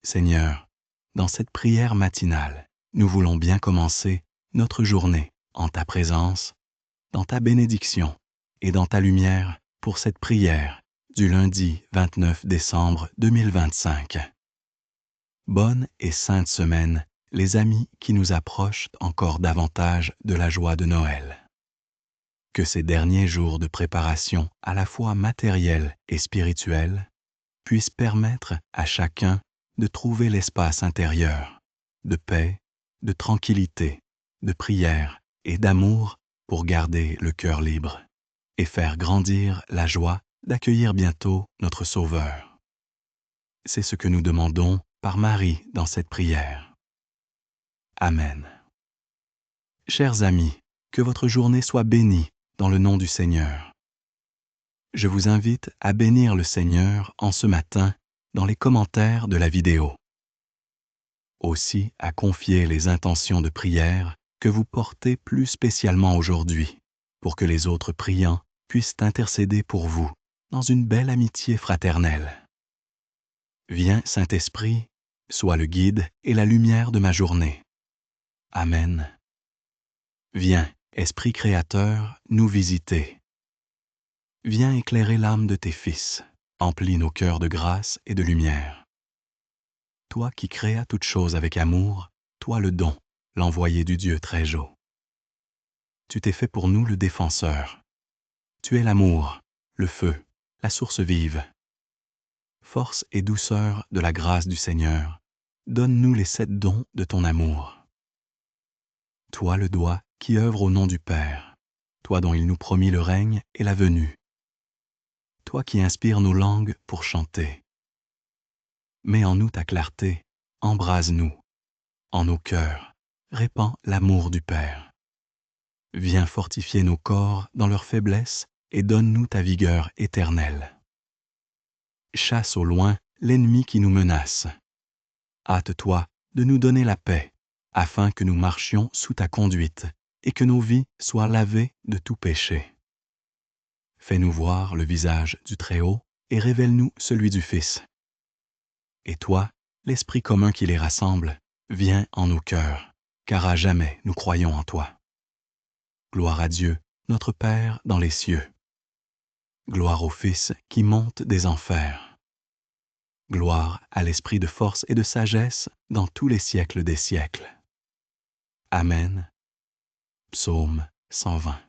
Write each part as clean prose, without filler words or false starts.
Seigneur, dans cette prière matinale, nous voulons bien commencer notre journée en ta présence, dans ta bénédiction et dans ta lumière pour cette prière du lundi 29 décembre 2025. Bonne et sainte semaine, les amis qui nous approchent encore davantage de la joie de Noël. Que ces derniers jours de préparation à la fois matérielle et spirituelle puissent permettre à chacun de trouver l'espace intérieur, de paix, de tranquillité, de prière et d'amour pour garder le cœur libre et faire grandir la joie d'accueillir bientôt notre Sauveur. C'est ce que nous demandons par Marie dans cette prière. Amen. Chers amis, que votre journée soit bénie dans le nom du Seigneur. Je vous invite à bénir le Seigneur en ce matin dans les commentaires de la vidéo. Aussi à confier les intentions de prière que vous portez plus spécialement aujourd'hui, pour que les autres priants puissent intercéder pour vous dans une belle amitié fraternelle. Viens, Saint-Esprit, sois le guide et la lumière de ma journée. Amen. Viens, Esprit créateur, nous visiter. Viens éclairer l'âme de tes fils, emplis nos cœurs de grâce et de lumière. Toi qui créas toutes choses avec amour, toi le don, l'envoyé du Dieu très haut. Tu t'es fait pour nous le défenseur. Tu es l'amour, le feu, la source vive. Force et douceur de la grâce du Seigneur, donne-nous les 7 dons de ton amour. Toi le doigt qui œuvre au nom du Père, toi dont il nous promit le règne et la venue. Toi qui inspires nos langues pour chanter. Mets en nous ta clarté, embrase-nous. En nos cœurs, répands l'amour du Père. Viens fortifier nos corps dans leur faiblesse et donne-nous ta vigueur éternelle. Chasse au loin l'ennemi qui nous menace. Hâte-toi de nous donner la paix, afin que nous marchions sous ta conduite et que nos vies soient lavées de tout péché. Fais-nous voir le visage du Très-Haut et révèle-nous celui du Fils. Et toi, l'Esprit commun qui les rassemble, viens en nos cœurs, car à jamais nous croyons en toi. Gloire à Dieu, notre Père dans les cieux. Gloire au Fils qui monte des enfers. Gloire à l'Esprit de force et de sagesse dans tous les siècles des siècles. Amen. Psaume 120.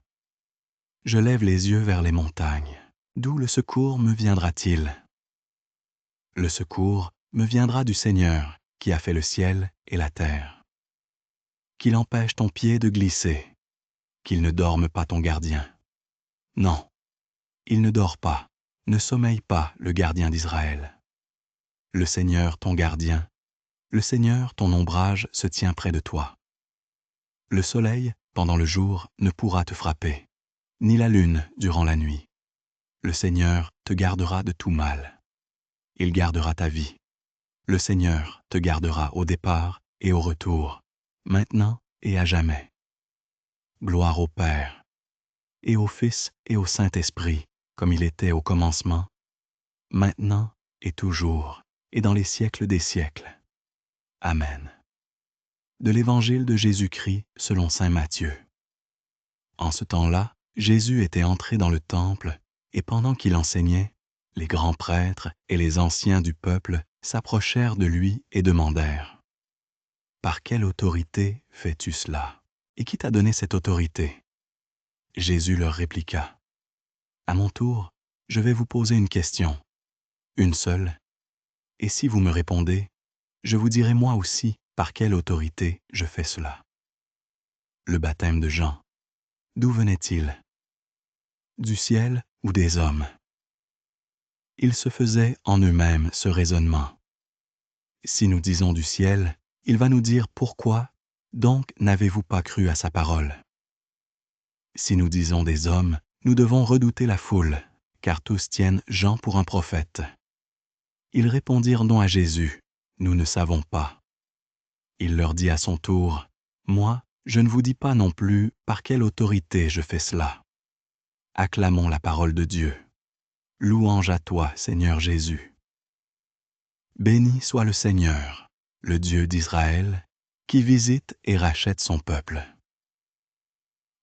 Je lève les yeux vers les montagnes. D'où le secours me viendra-t-il? Le secours me viendra du Seigneur qui a fait le ciel et la terre. Qu'il empêche ton pied de glisser, qu'il ne dorme pas ton gardien. Non, il ne dort pas, ne sommeille pas le gardien d'Israël. Le Seigneur ton gardien, le Seigneur ton ombrage se tient près de toi. Le soleil, pendant le jour, ne pourra te frapper, ni la lune durant la nuit. Le Seigneur te gardera de tout mal. Il gardera ta vie. Le Seigneur te gardera au départ et au retour, maintenant et à jamais. Gloire au Père, et au Fils et au Saint-Esprit, comme il était au commencement, maintenant et toujours, et dans les siècles des siècles. Amen. De l'Évangile de Jésus-Christ selon saint Matthieu. En ce temps-là, Jésus était entré dans le temple, et pendant qu'il enseignait, les grands prêtres et les anciens du peuple s'approchèrent de lui et demandèrent : « Par quelle autorité fais-tu cela? Et qui t'a donné cette autorité ?» Jésus leur répliqua : « À mon tour, je vais vous poser une question, une seule, et si vous me répondez, je vous dirai moi aussi par quelle autorité je fais cela. Le baptême de Jean, d'où venait-il? Du ciel ou des hommes? » Ils se faisaient en eux-mêmes ce raisonnement. Si nous disons du ciel, il va nous dire pourquoi, donc n'avez-vous pas cru à sa parole? Si nous disons des hommes, nous devons redouter la foule, car tous tiennent Jean pour un prophète. Ils répondirent non à Jésus, nous ne savons pas. Il leur dit à son tour, moi, je ne vous dis pas non plus par quelle autorité je fais cela. Acclamons la parole de Dieu. Louange à toi, Seigneur Jésus. Béni soit le Seigneur, le Dieu d'Israël, qui visite et rachète son peuple.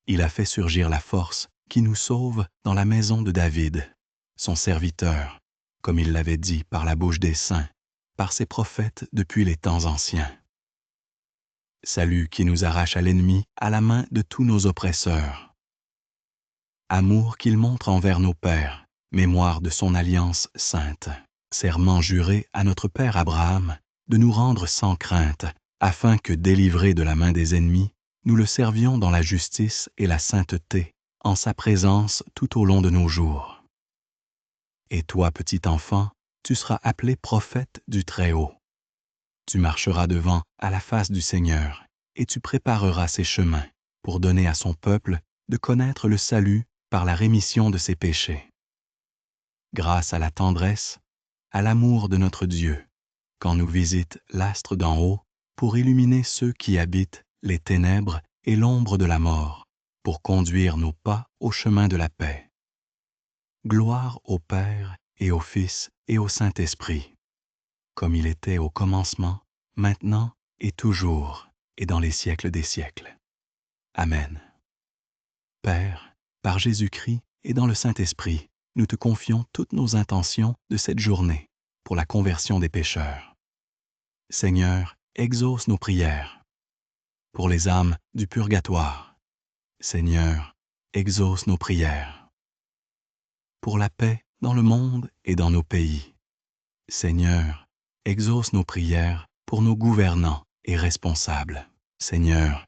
Il a fait surgir la force qui nous sauve dans la maison de David, son serviteur, comme il l'avait dit par la bouche des saints, par ses prophètes depuis les temps anciens. Salut qui nous arrache à l'ennemi à la main de tous nos oppresseurs. Amour qu'il montre envers nos pères, mémoire de son alliance sainte. Serment juré à notre père Abraham de nous rendre sans crainte, afin que, délivrés de la main des ennemis, nous le servions dans la justice et la sainteté, en sa présence tout au long de nos jours. Et toi, petit enfant, tu seras appelé prophète du Très-Haut. Tu marcheras devant à la face du Seigneur, et tu prépareras ses chemins pour donner à son peuple de connaître le salut par la rémission de ses péchés. Grâce à la tendresse, à l'amour de notre Dieu, quand nous visite l'astre d'en haut pour illuminer ceux qui habitent les ténèbres et l'ombre de la mort, pour conduire nos pas au chemin de la paix. Gloire au Père et au Fils et au Saint-Esprit, comme il était au commencement, maintenant et toujours, et dans les siècles des siècles. Amen. Père, par Jésus-Christ et dans le Saint-Esprit, nous te confions toutes nos intentions de cette journée pour la conversion des pécheurs. Seigneur, exauce nos prières. Pour les âmes du purgatoire, Seigneur, exauce nos prières. Pour la paix dans le monde et dans nos pays, Seigneur, exauce nos prières pour nos gouvernants et responsables. Seigneur,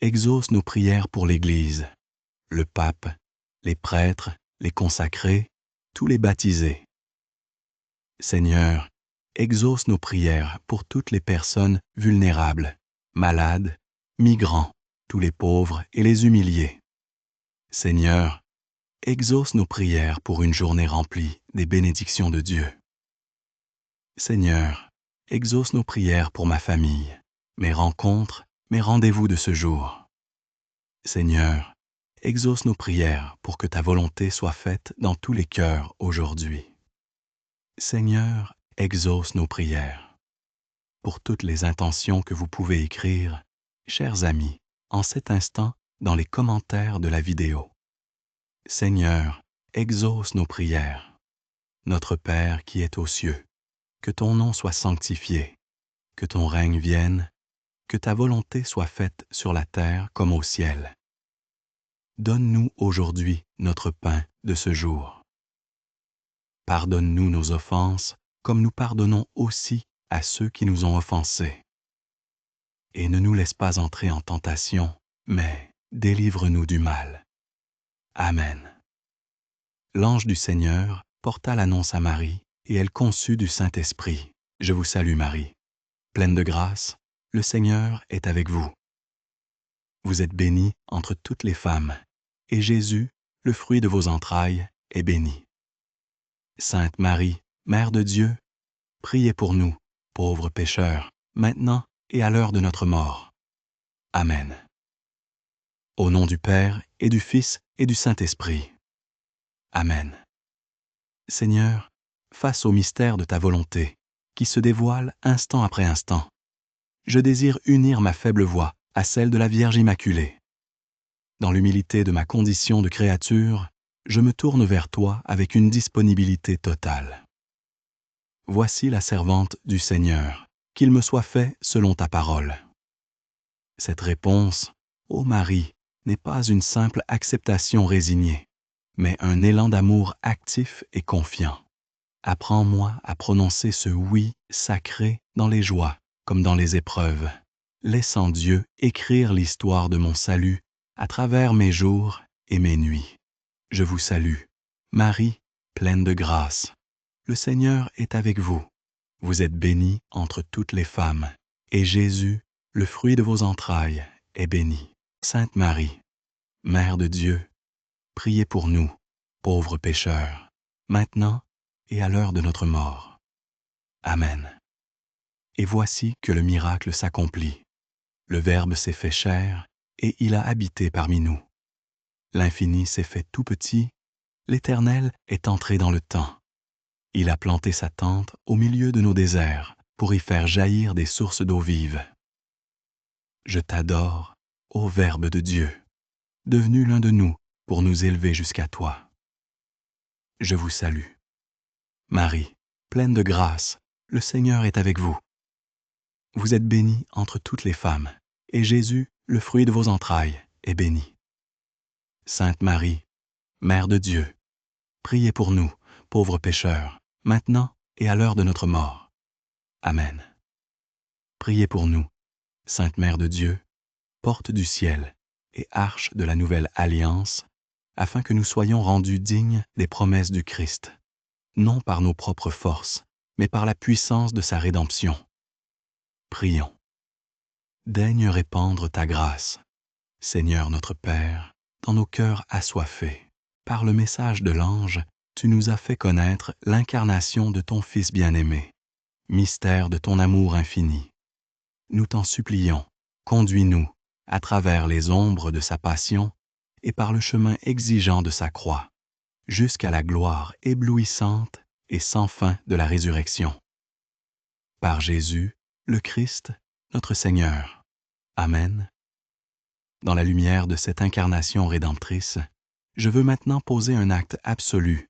exauce nos prières pour l'Église, le pape, les prêtres, les consacrés, tous les baptisés. Seigneur, exauce nos prières pour toutes les personnes vulnérables, malades, migrants, tous les pauvres et les humiliés. Seigneur, exauce nos prières pour une journée remplie des bénédictions de Dieu. Seigneur, exauce nos prières pour ma famille, mes rencontres, mes rendez-vous de ce jour. Seigneur, exauce nos prières pour que ta volonté soit faite dans tous les cœurs aujourd'hui. Seigneur, exauce nos prières. Pour toutes les intentions que vous pouvez écrire, chers amis, en cet instant dans les commentaires de la vidéo. Seigneur, exauce nos prières. Notre Père qui es aux cieux, que ton nom soit sanctifié, que ton règne vienne, que ta volonté soit faite sur la terre comme au ciel. Donne-nous aujourd'hui notre pain de ce jour. Pardonne-nous nos offenses, comme nous pardonnons aussi à ceux qui nous ont offensés. Et ne nous laisse pas entrer en tentation, mais délivre-nous du mal. Amen. L'ange du Seigneur porta l'annonce à Marie, et elle conçut du Saint-Esprit. Je vous salue Marie, pleine de grâce, le Seigneur est avec vous. Vous êtes bénie entre toutes les femmes, et Jésus, le fruit de vos entrailles, est béni. Sainte Marie, Mère de Dieu, priez pour nous, pauvres pécheurs, maintenant et à l'heure de notre mort. Amen. Au nom du Père et du Fils et du Saint-Esprit. Amen. Seigneur, face au mystère de ta volonté, qui se dévoile instant après instant, je désire unir ma faible voix à celle de la Vierge Immaculée. Dans l'humilité de ma condition de créature, je me tourne vers toi avec une disponibilité totale. Voici la servante du Seigneur, qu'il me soit fait selon ta parole. Cette réponse, ô Marie, n'est pas une simple acceptation résignée, mais un élan d'amour actif et confiant. Apprends-moi à prononcer ce oui sacré dans les joies comme dans les épreuves, laissant Dieu écrire l'histoire de mon salut à travers mes jours et mes nuits. Je vous salue, Marie, pleine de grâce. Le Seigneur est avec vous. Vous êtes bénie entre toutes les femmes, et Jésus, le fruit de vos entrailles, est béni. Sainte Marie, Mère de Dieu, priez pour nous, pauvres pécheurs, maintenant et à l'heure de notre mort. Amen. Et voici que le miracle s'accomplit. Le Verbe s'est fait chair, et il a habité parmi nous. L'infini s'est fait tout petit, l'Éternel est entré dans le temps. Il a planté sa tente au milieu de nos déserts pour y faire jaillir des sources d'eau vive. Je t'adore, ô Verbe de Dieu, devenu l'un de nous pour nous élever jusqu'à toi. Je vous salue. Marie, pleine de grâce, le Seigneur est avec vous. Vous êtes bénie entre toutes les femmes, et Jésus, le fruit de vos entrailles, est béni. Sainte Marie, Mère de Dieu, priez pour nous, pauvres pécheurs, maintenant et à l'heure de notre mort. Amen. Priez pour nous, Sainte Mère de Dieu, porte du ciel et arche de la nouvelle alliance, afin que nous soyons rendus dignes des promesses du Christ, non par nos propres forces, mais par la puissance de sa rédemption. Prions. Daigne répandre ta grâce, Seigneur notre Père, dans nos cœurs assoiffés. Par le message de l'ange, tu nous as fait connaître l'incarnation de ton Fils bien-aimé, mystère de ton amour infini. Nous t'en supplions, conduis-nous à travers les ombres de sa passion et par le chemin exigeant de sa croix, jusqu'à la gloire éblouissante et sans fin de la résurrection. Par Jésus, le Christ, notre Seigneur. Amen. Dans la lumière de cette incarnation rédemptrice, je veux maintenant poser un acte absolu,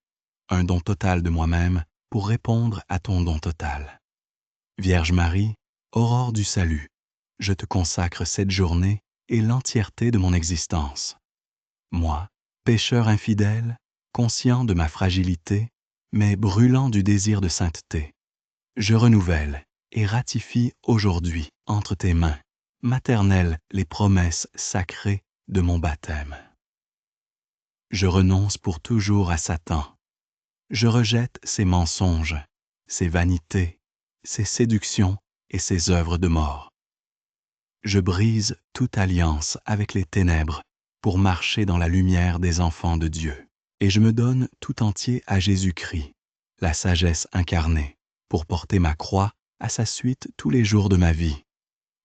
un don total de moi-même pour répondre à ton don total. Vierge Marie, aurore du salut, je te consacre cette journée et l'entièreté de mon existence. Moi, pécheur infidèle, conscient de ma fragilité, mais brûlant du désir de sainteté, je renouvelle et ratifie aujourd'hui entre tes mains, maternelles, les promesses sacrées de mon baptême. Je renonce pour toujours à Satan. Je rejette ses mensonges, ses vanités, ses séductions et ses œuvres de mort. Je brise toute alliance avec les ténèbres pour marcher dans la lumière des enfants de Dieu. Et je me donne tout entier à Jésus-Christ, la sagesse incarnée, pour porter ma croix à sa suite tous les jours de ma vie,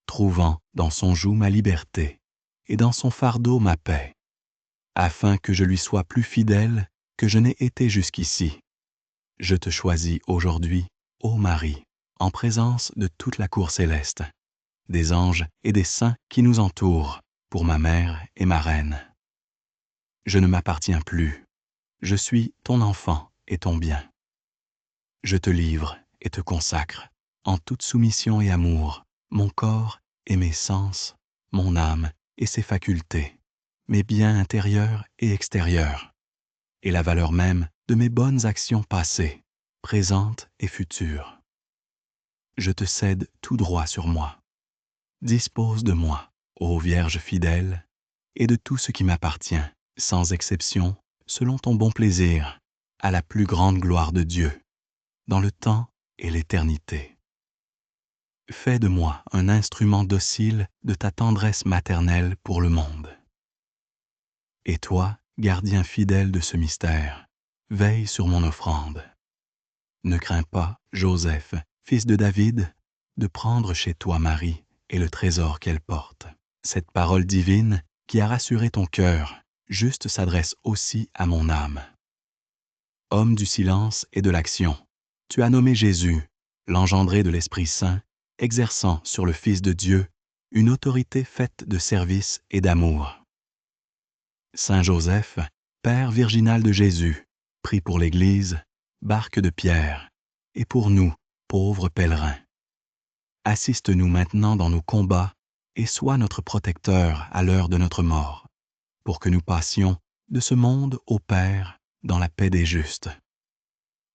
trouvant dans son joug ma liberté et dans son fardeau ma paix, afin que je lui sois plus fidèle que je n'ai été jusqu'ici. Je te choisis aujourd'hui, ô Marie, en présence de toute la cour céleste, des anges et des saints qui nous entourent, pour ma mère et ma reine. Je ne m'appartiens plus, je suis ton enfant et ton bien. Je te livre et te consacre, en toute soumission et amour, mon corps et mes sens, mon âme et ses facultés, mes biens intérieurs et extérieurs, et la valeur même de mes bonnes actions passées, présentes et futures. Je te cède tout droit sur moi. Dispose de moi, ô Vierge fidèle, et de tout ce qui m'appartient, sans exception, selon ton bon plaisir, à la plus grande gloire de Dieu, dans le temps et l'éternité. Fais de moi un instrument docile de ta tendresse maternelle pour le monde. Et toi, gardien fidèle de ce mystère, veille sur mon offrande. Ne crains pas, Joseph, fils de David, de prendre chez toi Marie et le trésor qu'elle porte. Cette parole divine qui a rassuré ton cœur, juste s'adresse aussi à mon âme. Homme du silence et de l'action, tu as nommé Jésus, l'engendré de l'Esprit Saint, exerçant sur le Fils de Dieu une autorité faite de service et d'amour. Saint Joseph, Père virginal de Jésus, prie pour l'Église, barque de pierre, et pour nous, pauvres pèlerins. Assiste-nous maintenant dans nos combats et sois notre protecteur à l'heure de notre mort, pour que nous passions de ce monde au Père dans la paix des justes.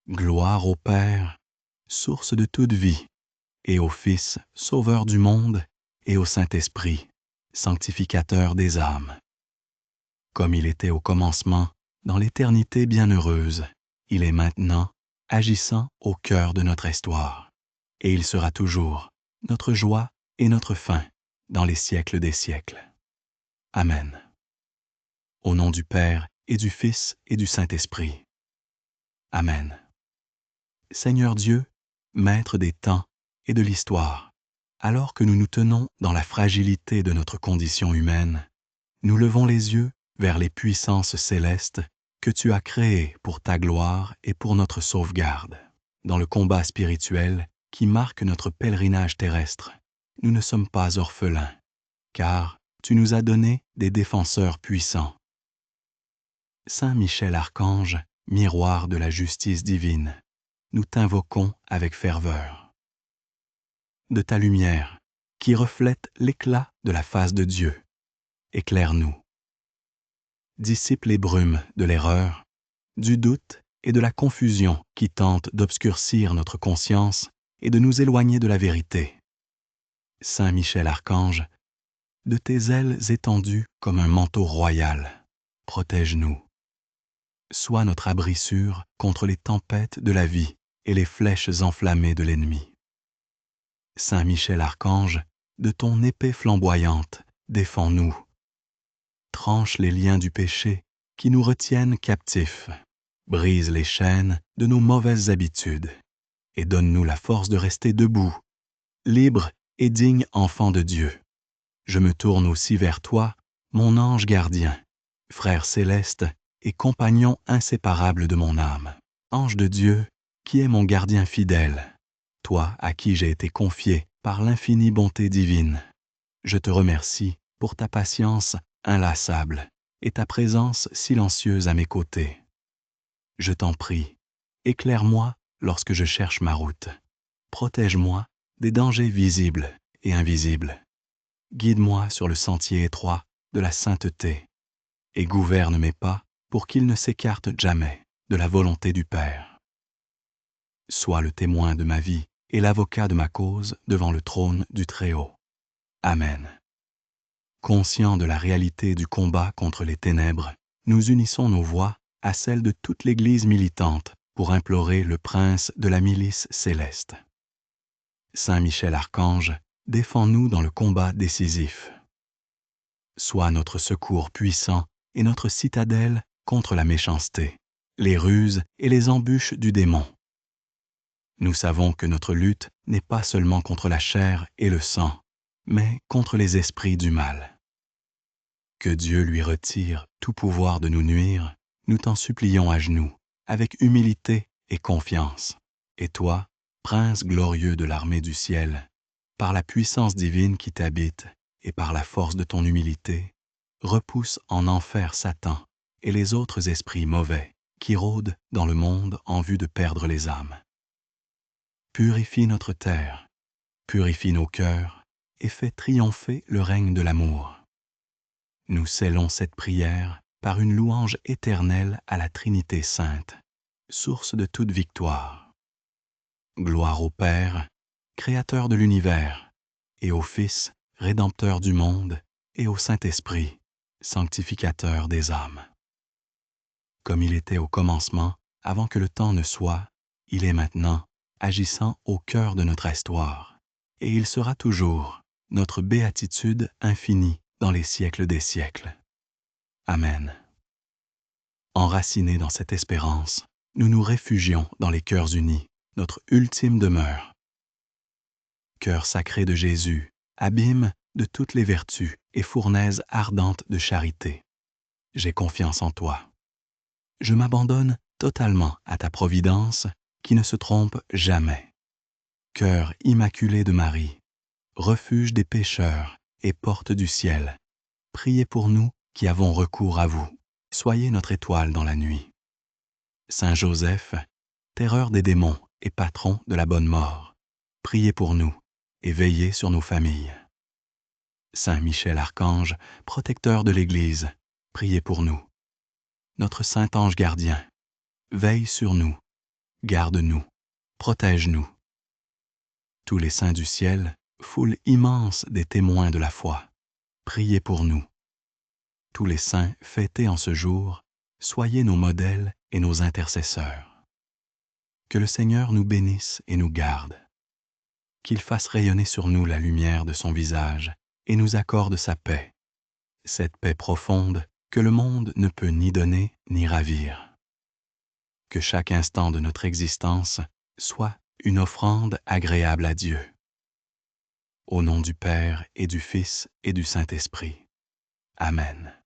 Gloire au Père, source de toute vie, et au Fils, Sauveur du monde, et au Saint-Esprit, sanctificateur des âmes. Comme il était au commencement, dans l'éternité bienheureuse, il est maintenant, agissant au cœur de notre histoire, et il sera toujours notre joie et notre fin dans les siècles des siècles. Amen. Au nom du Père et du Fils et du Saint-Esprit. Amen. Seigneur Dieu, Maître des temps et de l'histoire, alors que nous nous tenons dans la fragilité de notre condition humaine, nous levons les yeux vers les puissances célestes que tu as créées pour ta gloire et pour notre sauvegarde. dans le combat spirituel qui marque notre pèlerinage terrestre, nous ne sommes pas orphelins, car tu nous as donné des défenseurs puissants. Saint Michel Archange, miroir de la justice divine, nous t'invoquons avec ferveur. De ta lumière, qui reflète l'éclat de la face de Dieu, éclaire-nous. Dissipe les brumes de l'erreur, du doute et de la confusion qui tentent d'obscurcir notre conscience et de nous éloigner de la vérité. Saint Michel Archange, de tes ailes étendues comme un manteau royal, protège-nous. Sois notre abri sûr contre les tempêtes de la vie et les flèches enflammées de l'ennemi. Saint Michel Archange, de ton épée flamboyante, défends-nous. Tranche les liens du péché qui nous retiennent captifs. Brise les chaînes de nos mauvaises habitudes et donne-nous la force de rester debout, libre et digne enfant de Dieu. Je me tourne aussi vers toi, mon ange gardien, frère céleste et compagnon inséparable de mon âme. Ange de Dieu, qui est mon gardien fidèle, toi à qui j'ai été confié par l'infinie bonté divine. Je te remercie pour ta patience inlassable et ta présence silencieuse à mes côtés. Je t'en prie, éclaire-moi lorsque je cherche ma route. Protège-moi des dangers visibles et invisibles. Guide-moi sur le sentier étroit de la sainteté et gouverne mes pas pour qu'ils ne s'écartent jamais de la volonté du Père. Sois le témoin de ma vie et l'avocat de ma cause devant le trône du Très-Haut. Amen. Conscients de la réalité du combat contre les ténèbres, nous unissons nos voix à celle de toute l'Église militante pour implorer le prince de la milice céleste. Saint Michel Archange, défends-nous dans le combat décisif. Sois notre secours puissant et notre citadelle contre la méchanceté, les ruses et les embûches du démon. Nous savons que notre lutte n'est pas seulement contre la chair et le sang, mais contre les esprits du mal. Que Dieu lui retire tout pouvoir de nous nuire, nous t'en supplions à genoux, avec humilité et confiance. Et toi, Prince glorieux de l'armée du ciel, par la puissance divine qui t'habite et par la force de ton humilité, repousse en enfer Satan et les autres esprits mauvais qui rôdent dans le monde en vue de perdre les âmes. Purifie notre terre, purifie nos cœurs et fais triompher le règne de l'amour. Nous scellons cette prière par une louange éternelle à la Trinité sainte, source de toute victoire. Gloire au Père, Créateur de l'univers, et au Fils, Rédempteur du monde, et au Saint-Esprit, Sanctificateur des âmes. Comme il était au commencement, avant que le temps ne soit, il est maintenant, agissant au cœur de notre histoire, et il sera toujours notre béatitude infinie dans les siècles des siècles. Amen. Enracinés dans cette espérance, nous nous réfugions dans les cœurs unis, notre ultime demeure. Cœur sacré de Jésus, abîme de toutes les vertus et fournaise ardente de charité. J'ai confiance en toi. Je m'abandonne totalement à ta providence qui ne se trompe jamais. Cœur immaculé de Marie, refuge des pécheurs et porte du ciel, priez pour nous qui avons recours à vous. Soyez notre étoile dans la nuit. Saint Joseph, terreur des démons et patron de la bonne mort, priez pour nous et veillez sur nos familles. Saint Michel Archange, protecteur de l'Église, priez pour nous. Notre saint ange gardien, veille sur nous, garde-nous, protège-nous. Tous les saints du ciel, foule immense des témoins de la foi, priez pour nous. Tous les saints fêtés en ce jour, soyez nos modèles et nos intercesseurs. Que le Seigneur nous bénisse et nous garde. Qu'il fasse rayonner sur nous la lumière de son visage et nous accorde sa paix, cette paix profonde que le monde ne peut ni donner ni ravir. Que chaque instant de notre existence soit une offrande agréable à Dieu. Au nom du Père et du Fils et du Saint-Esprit. Amen.